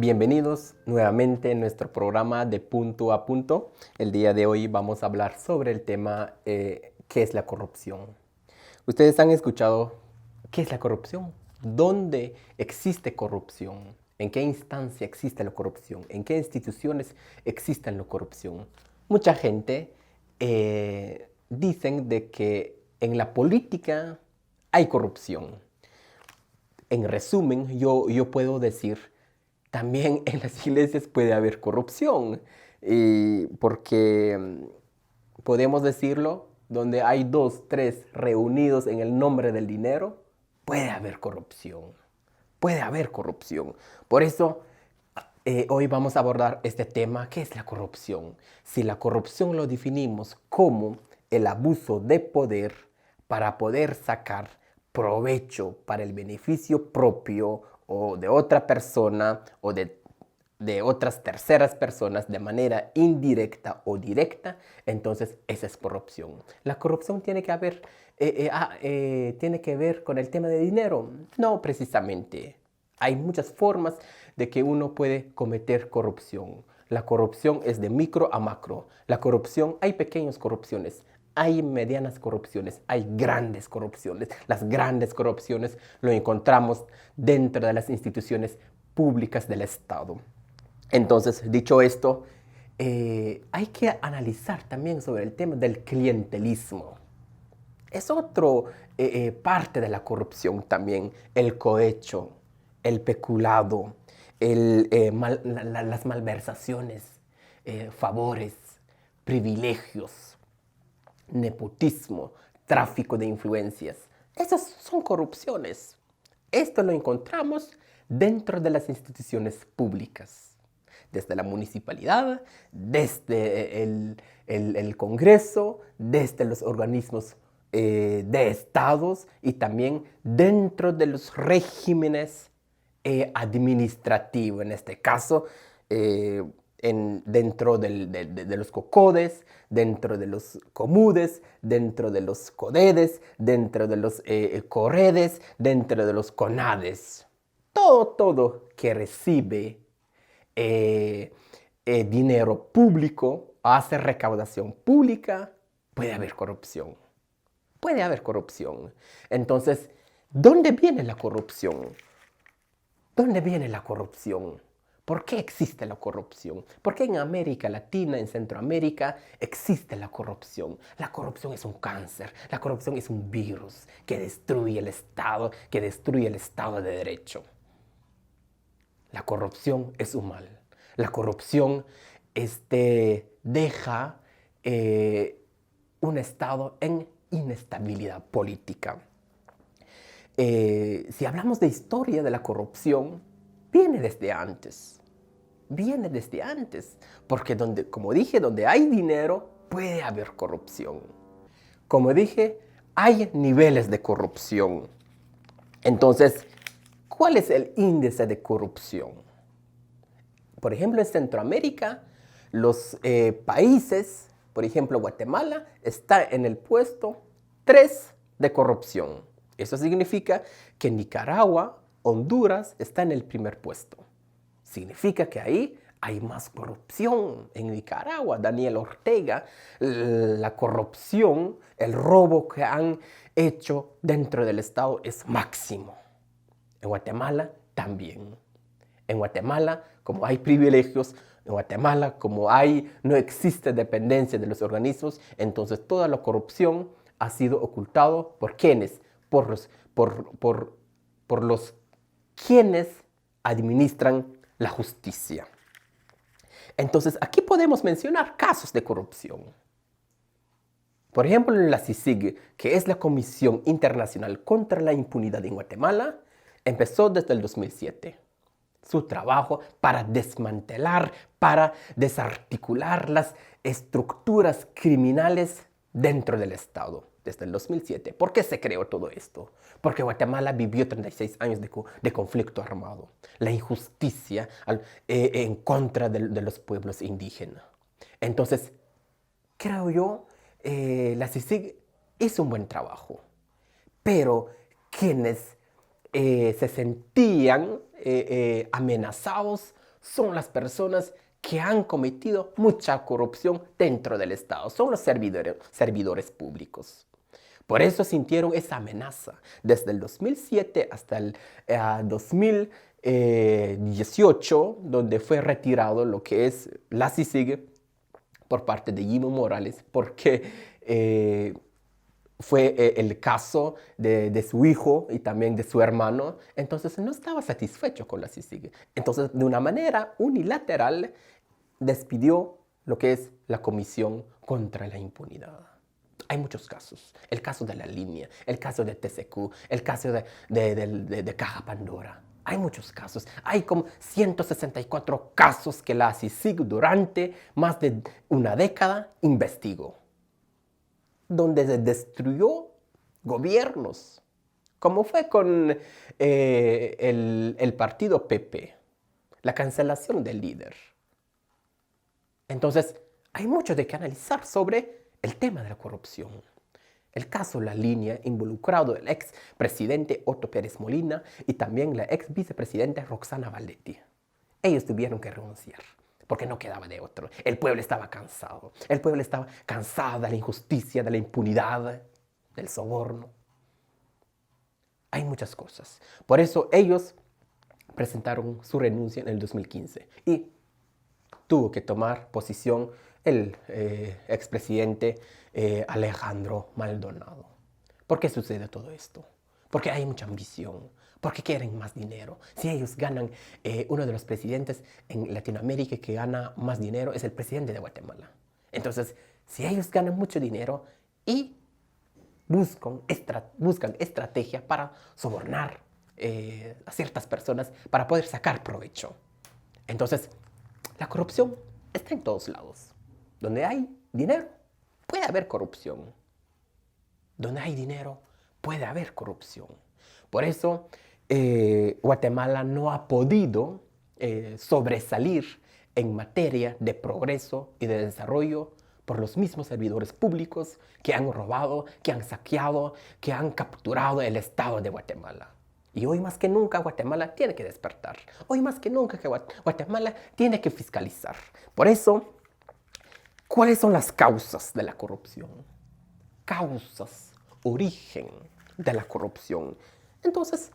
Bienvenidos nuevamente en nuestro programa de Punto a Punto. El día de hoy vamos a hablar sobre el tema ¿qué es la corrupción? ¿Ustedes han escuchado qué es la corrupción? ¿Dónde existe corrupción? ¿En qué instancia existe la corrupción? ¿En qué instituciones existe la corrupción? Mucha gente dicen de que en la política hay corrupción. En resumen, yo puedo decir, también en las iglesias puede haber corrupción, porque podemos decirlo, donde hay dos, tres reunidos en el nombre del dinero, puede haber corrupción. Puede haber corrupción. Por eso, hoy vamos a abordar este tema, ¿qué es la corrupción? Si la corrupción lo definimos como el abuso de poder para poder sacar provecho para el beneficio propio o de otra persona o de otras terceras personas de manera indirecta o directa, entonces esa es corrupción. La corrupción tiene tiene que ver con el tema de dinero. No precisamente. Hay muchas formas de que uno puede cometer corrupción. La corrupción es de micro a macro. La corrupción, hay pequeñas corrupciones, hay medianas corrupciones, hay grandes corrupciones. Las grandes corrupciones lo encontramos dentro de las instituciones públicas del Estado. Entonces, dicho esto, hay que analizar también sobre el tema del clientelismo. Es otro parte de la corrupción también, el cohecho, el peculado, las malversaciones, favores, privilegios, nepotismo, tráfico de influencias. Esas son corrupciones. Esto lo encontramos dentro de las instituciones públicas, desde la municipalidad, desde el Congreso, desde los organismos de estados y también dentro de los regímenes administrativos, en este caso dentro de los COCODES, dentro de los COMUDES, dentro de los CODEDES, dentro de los COREDES, dentro de los CONADES. Todo que recibe dinero público, hace recaudación pública, puede haber corrupción. Puede haber corrupción. Entonces, ¿dónde viene la corrupción? ¿Dónde viene la corrupción? ¿Por qué existe la corrupción? ¿Por qué en América Latina, en Centroamérica, existe la corrupción? La corrupción es un cáncer, la corrupción es un virus que destruye el Estado, que destruye el Estado de Derecho. La corrupción es un mal. La corrupción deja un Estado en inestabilidad política. Si hablamos de historia de la corrupción, viene desde antes. Viene desde antes. Porque como dije, donde hay dinero, puede haber corrupción. Como dije, hay niveles de corrupción. Entonces, ¿cuál es el índice de corrupción? Por ejemplo, en Centroamérica, los países, por ejemplo, Guatemala, está en el puesto 3 de corrupción. Eso significa que Nicaragua, Honduras, está en el primer puesto. Significa que ahí hay más corrupción. En Nicaragua, Daniel Ortega, la corrupción, el robo que han hecho dentro del Estado es máximo. En Guatemala también. En Guatemala, como hay privilegios, en Guatemala, como no existe dependencia de los organismos, entonces toda la corrupción ha sido ocultado por quienes, por los quienes administran la justicia. Entonces, aquí podemos mencionar casos de corrupción. Por ejemplo, la CICIG, que es la Comisión Internacional contra la Impunidad en Guatemala, empezó desde el 2007. Su trabajo para desmantelar, para desarticular las estructuras criminales dentro del Estado, desde el 2007. ¿Por qué se creó todo esto? Porque Guatemala vivió 36 años de conflicto armado, la injusticia en contra de los pueblos indígenas. Entonces, creo yo, la CICIG hizo un buen trabajo, pero quienes se sentían amenazados son las personas que han cometido mucha corrupción dentro del Estado. Son los servidores públicos. Por eso sintieron esa amenaza. Desde el 2007 hasta el 2018, donde fue retirado lo que es la CICIG por parte de Jimmy Morales, porque fue el caso de su hijo y también de su hermano. Entonces no estaba satisfecho con la CICIG. Entonces, de una manera unilateral, despidió lo que es la Comisión contra la Impunidad. Hay muchos casos. El caso de La Línea, el caso de TCQ, el caso de Caja Pandora. Hay muchos casos. Hay como 164 casos que la CICIG durante más de una década investigó, donde se destruyó gobiernos, como fue con el partido PP, la cancelación del líder. Entonces, hay mucho de qué analizar sobre el tema de la corrupción. El caso La Línea, involucrado el ex presidente Otto Pérez Molina y también la ex vicepresidenta Roxana Valdetti. Ellos tuvieron que renunciar porque no quedaba de otro. El pueblo estaba cansado. El pueblo estaba cansado de la injusticia, de la impunidad, del soborno. Hay muchas cosas. Por eso ellos presentaron su renuncia en el 2015 y tuvo que tomar posición el expresidente Alejandro Maldonado. ¿Por qué sucede todo esto? Porque hay mucha ambición, porque quieren más dinero. Si ellos ganan, uno de los presidentes en Latinoamérica que gana más dinero es el presidente de Guatemala. Entonces, si ellos ganan mucho dinero y buscan estrategia para sobornar a ciertas personas para poder sacar provecho. Entonces, la corrupción está en todos lados. Donde hay dinero, puede haber corrupción. Donde hay dinero, puede haber corrupción. Por eso, Guatemala no ha podido sobresalir en materia de progreso y de desarrollo por los mismos servidores públicos que han robado, que han saqueado, que han capturado el Estado de Guatemala. Y hoy más que nunca Guatemala tiene que despertar. Hoy más que nunca Guatemala tiene que fiscalizar. Por eso, ¿cuáles son las causas de la corrupción? Causas, origen de la corrupción. Entonces,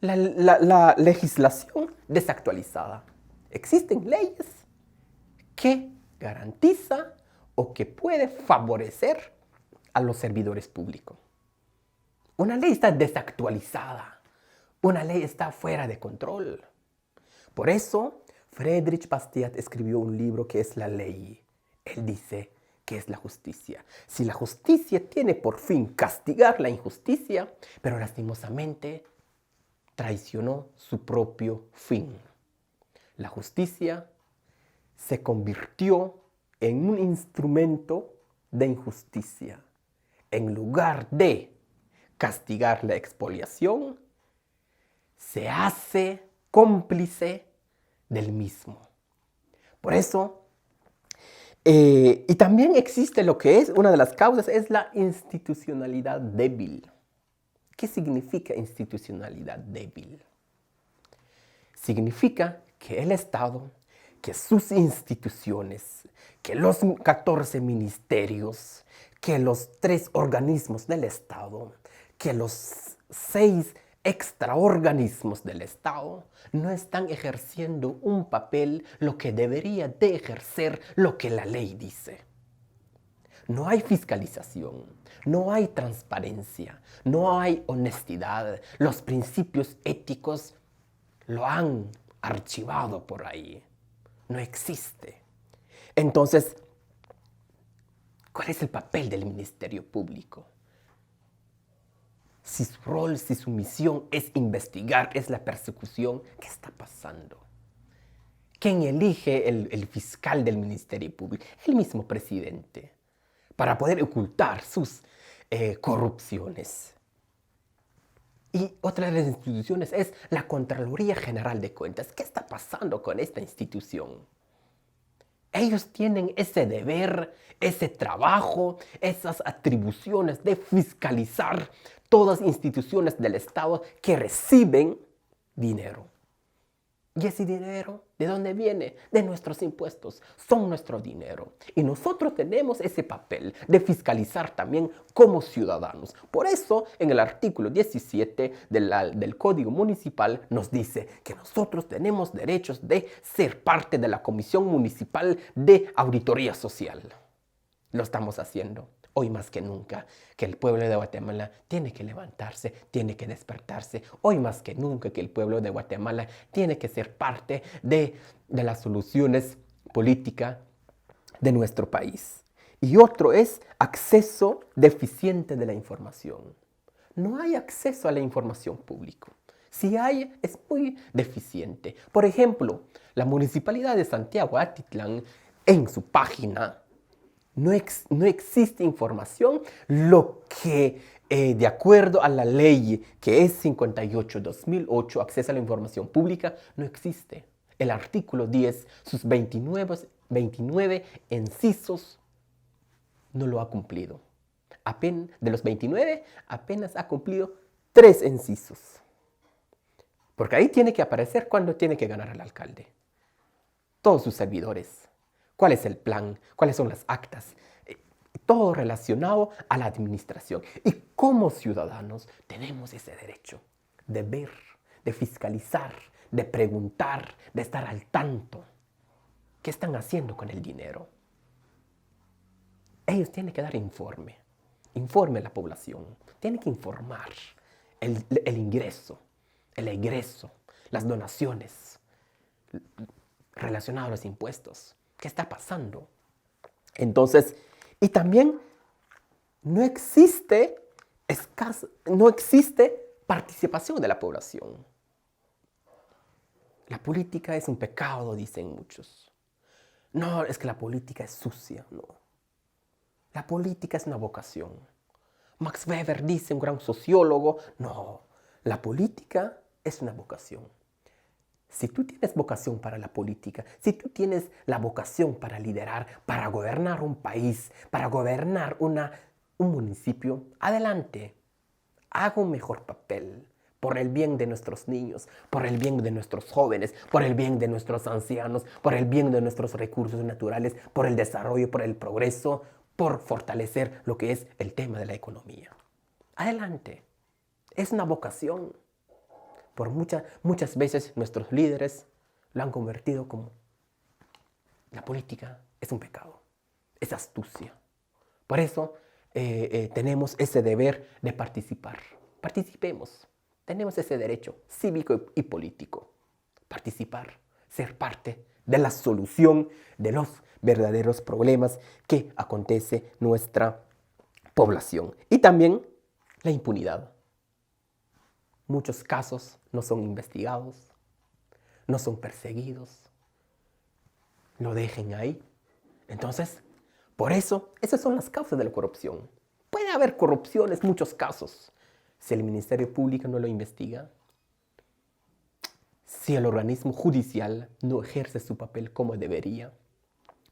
la legislación desactualizada. Existen leyes que garantizan o que puede favorecer a los servidores públicos. Una ley está desactualizada. Una ley está fuera de control. Por eso, Friedrich Bastiat escribió un libro que es La Ley. Él dice que es la justicia. Si la justicia tiene por fin castigar la injusticia, pero lastimosamente traicionó su propio fin. La justicia se convirtió en un instrumento de injusticia. En lugar de castigar la expoliación, se hace cómplice del mismo. Por eso, y también existe lo que es, una de las causas es la institucionalidad débil. ¿Qué significa institucionalidad débil? Significa que el Estado, que sus instituciones, que los 14 ministerios, que los 3 organismos del Estado, que los 6 extraorganismos del Estado no están ejerciendo un papel lo que debería de ejercer lo que la ley dice. No hay fiscalización, no hay transparencia, no hay honestidad. Los principios éticos lo han archivado por ahí. No existe. Entonces, ¿cuál es el papel del Ministerio Público? Si su rol, si su misión es investigar, es la persecución, ¿qué está pasando? ¿Quién elige el fiscal del Ministerio Público? El mismo presidente, para poder ocultar sus corrupciones. Y otra de las instituciones es la Contraloría General de Cuentas. ¿Qué está pasando con esta institución? Ellos tienen ese deber, ese trabajo, esas atribuciones de fiscalizar todas las instituciones del Estado que reciben dinero. Y ese dinero, ¿de dónde viene? De nuestros impuestos. Son nuestro dinero. Y nosotros tenemos ese papel de fiscalizar también como ciudadanos. Por eso, en el artículo 17 del Código Municipal nos dice que nosotros tenemos derechos de ser parte de la Comisión Municipal de Auditoría Social. Lo estamos haciendo. Hoy más que nunca, que el pueblo de Guatemala tiene que levantarse, tiene que despertarse. Hoy más que nunca que el pueblo de Guatemala tiene que ser parte de las soluciones políticas de nuestro país. Y otro es acceso deficiente de la información. No hay acceso a la información pública. Si hay, es muy deficiente. Por ejemplo, la Municipalidad de Santiago Atitlán, en su página, no existe información, lo que de acuerdo a la ley que es 58/2008, acceso a la información pública, no existe. El artículo 10, sus 29 incisos, no lo ha cumplido. De los 29, apenas ha cumplido 3 incisos. Porque ahí tiene que aparecer cuando tiene que ganar el alcalde. Todos sus servidores. ¿Cuál es el plan? ¿Cuáles son las actas? Todo relacionado a la administración. Y como ciudadanos tenemos ese derecho de ver, de fiscalizar, de preguntar, de estar al tanto. ¿Qué están haciendo con el dinero? Ellos tienen que dar informe a la población. Tienen que informar el ingreso, el egreso, las donaciones relacionadas a los impuestos. ¿Qué está pasando? Entonces, y también no existe participación de la población. La política es un pecado, dicen muchos. No, es que la política es sucia, no. La política es una vocación. Max Weber dice, un gran sociólogo, no, la política es una vocación. Si tú tienes vocación para la política, si tú tienes la vocación para liderar, para gobernar un país, para gobernar un municipio, adelante. Haga un mejor papel por el bien de nuestros niños, por el bien de nuestros jóvenes, por el bien de nuestros ancianos, por el bien de nuestros recursos naturales, por el desarrollo, por el progreso, por fortalecer lo que es el tema de la economía. Adelante. Es una vocación. Por muchas veces nuestros líderes lo han convertido como la política es un pecado, es astucia. Por eso tenemos ese deber de participar. Participemos, tenemos ese derecho cívico y político. Participar, ser parte de la solución de los verdaderos problemas que acontece nuestra población. Y también la impunidad. Muchos casos no son investigados, no son perseguidos, lo dejen ahí. Entonces, por eso, esas son las causas de la corrupción. Puede haber corrupción en muchos casos. Si el Ministerio Público no lo investiga, si el organismo judicial no ejerce su papel como debería,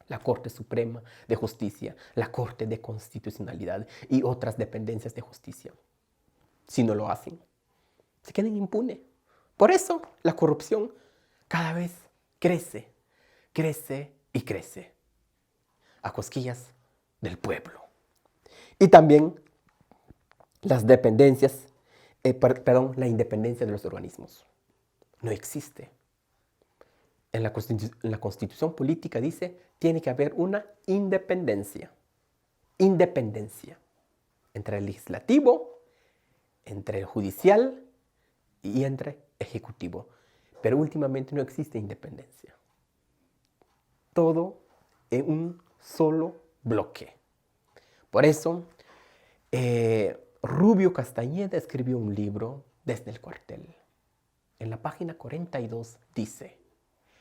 la Corte Suprema de Justicia, la Corte de Constitucionalidad y otras dependencias de justicia, si no lo hacen, se queden impunes. Por eso la corrupción cada vez crece, crece y crece a cosquillas del pueblo. Y también las dependencias, la independencia de los organismos. No existe. En la Constitución política dice, tiene que haber una independencia. Independencia entre el legislativo, entre el judicial y entre ejecutivo. Pero últimamente no existe independencia. Todo en un solo bloque. Por eso, Rubio Castañeda escribió un libro desde el cuartel. En la página 42 dice,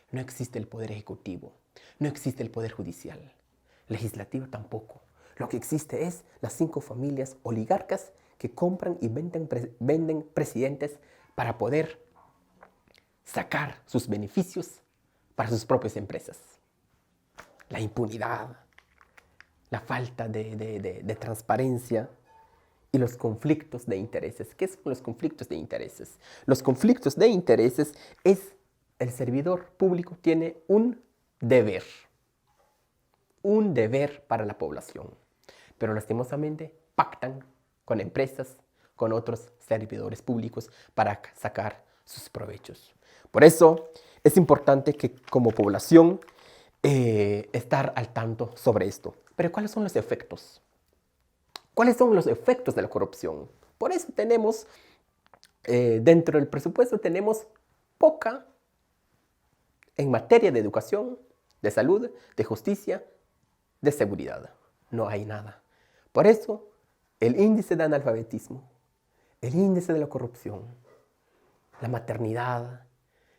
no existe el poder ejecutivo, no existe el poder judicial, legislativo tampoco. Lo que existe es las 5 familias oligarcas que compran y venden presidentes para poder sacar sus beneficios para sus propias empresas. La impunidad, la falta de transparencia y los conflictos de intereses. ¿Qué son los conflictos de intereses? Los conflictos de intereses es el servidor público tiene un deber para la población, pero lastimosamente pactan con empresas, con otros servidores públicos para sacar sus provechos. Por eso es importante que como población estar al tanto sobre esto. Pero ¿cuáles son los efectos? ¿Cuáles son los efectos de la corrupción? Por eso tenemos, dentro del presupuesto tenemos poca en materia de educación, de salud, de justicia, de seguridad. No hay nada. Por eso, el índice de analfabetismo, el índice de la corrupción, la maternidad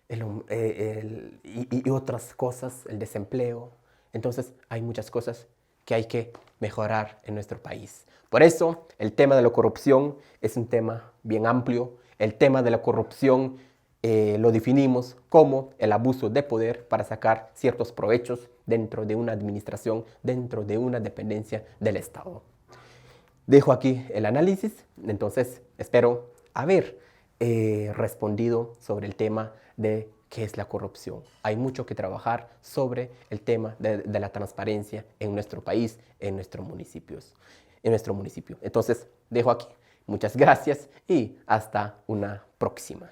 y otras cosas, el desempleo. Entonces, hay muchas cosas que hay que mejorar en nuestro país. Por eso, el tema de la corrupción es un tema bien amplio. El tema de la corrupción lo definimos como el abuso de poder para sacar ciertos provechos dentro de una administración, dentro de una dependencia del Estado. Dejo aquí el análisis, entonces espero haber respondido sobre el tema de qué es la corrupción. Hay mucho que trabajar sobre el tema de la transparencia en nuestro país, en nuestro municipio. Entonces, dejo aquí. Muchas gracias y hasta una próxima.